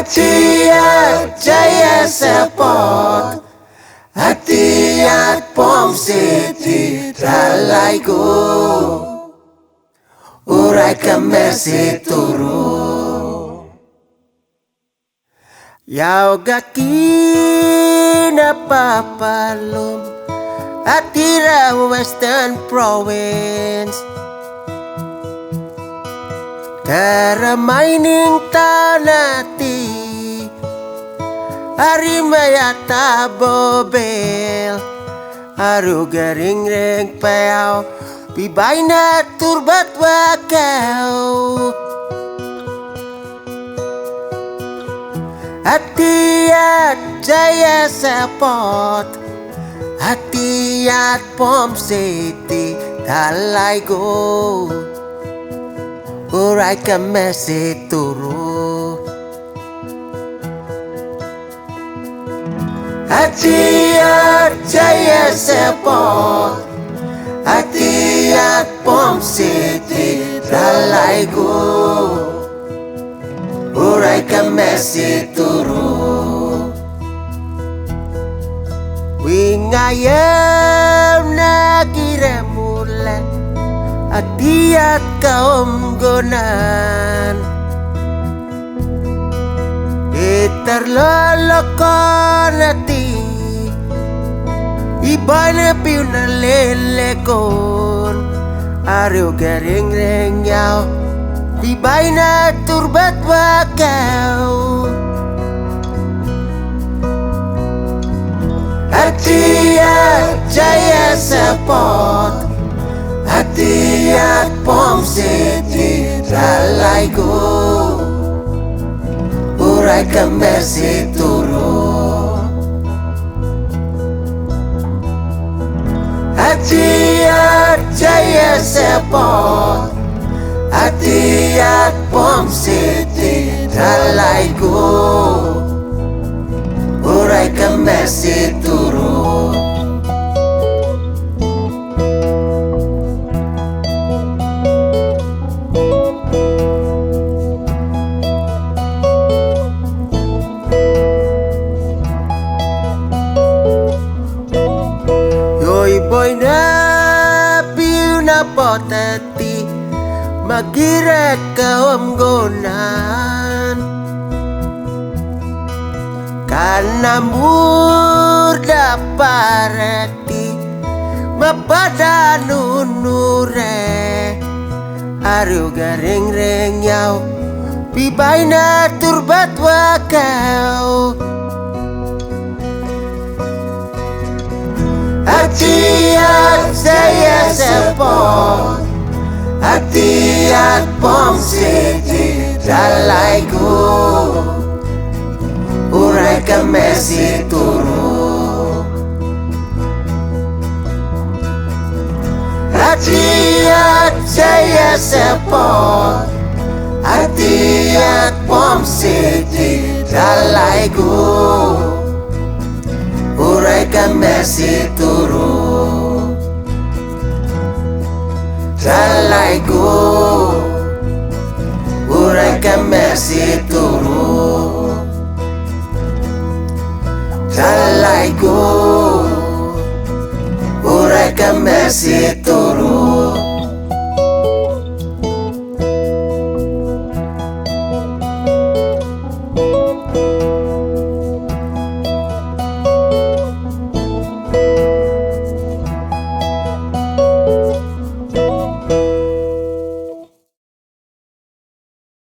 Hatiat Jaya Sepot, hatiat Pom City Dalaiku, urai kemesi turu. Yau gakina papalum, atira Western Province. Karamaining tanati, Arimayata bobel, Aru garing reng peau, Bibay na turbat wakaw. Hatiat Jaya Sepot, hatiat Pom City Dalaiku, urai kemesi turu. Hatiat Jaya Sepot, hatiat Pom City Dalaiku, urai kemesi turu. Wingayam nakire mulai, hatiat kaum gonan, terlolokon hati, ibana piu na lelekon, ariu garing reng yau, bibay na turbat wakaw. Hatiat Jaya Sepot, hatiat Pom City Dalaiku, urai kemesi turu. Hatiat Jaya Sepot, hatiat Pom City Dalaiku, urai kemesi turu. Boy na piu na potati, magiret kaum gonan, karena murda pareti, mapada nunure, aru garing reng yau, bibay na turbat wakaw. Hatiat Jaya Sepot, hatiat Pom City Dalaiku, urai kemesi turu. Hatiat Jaya Sepot, hatiat Pom City Dalaiku, urai kemesi turu. Dalaiku, urai kemesi turu.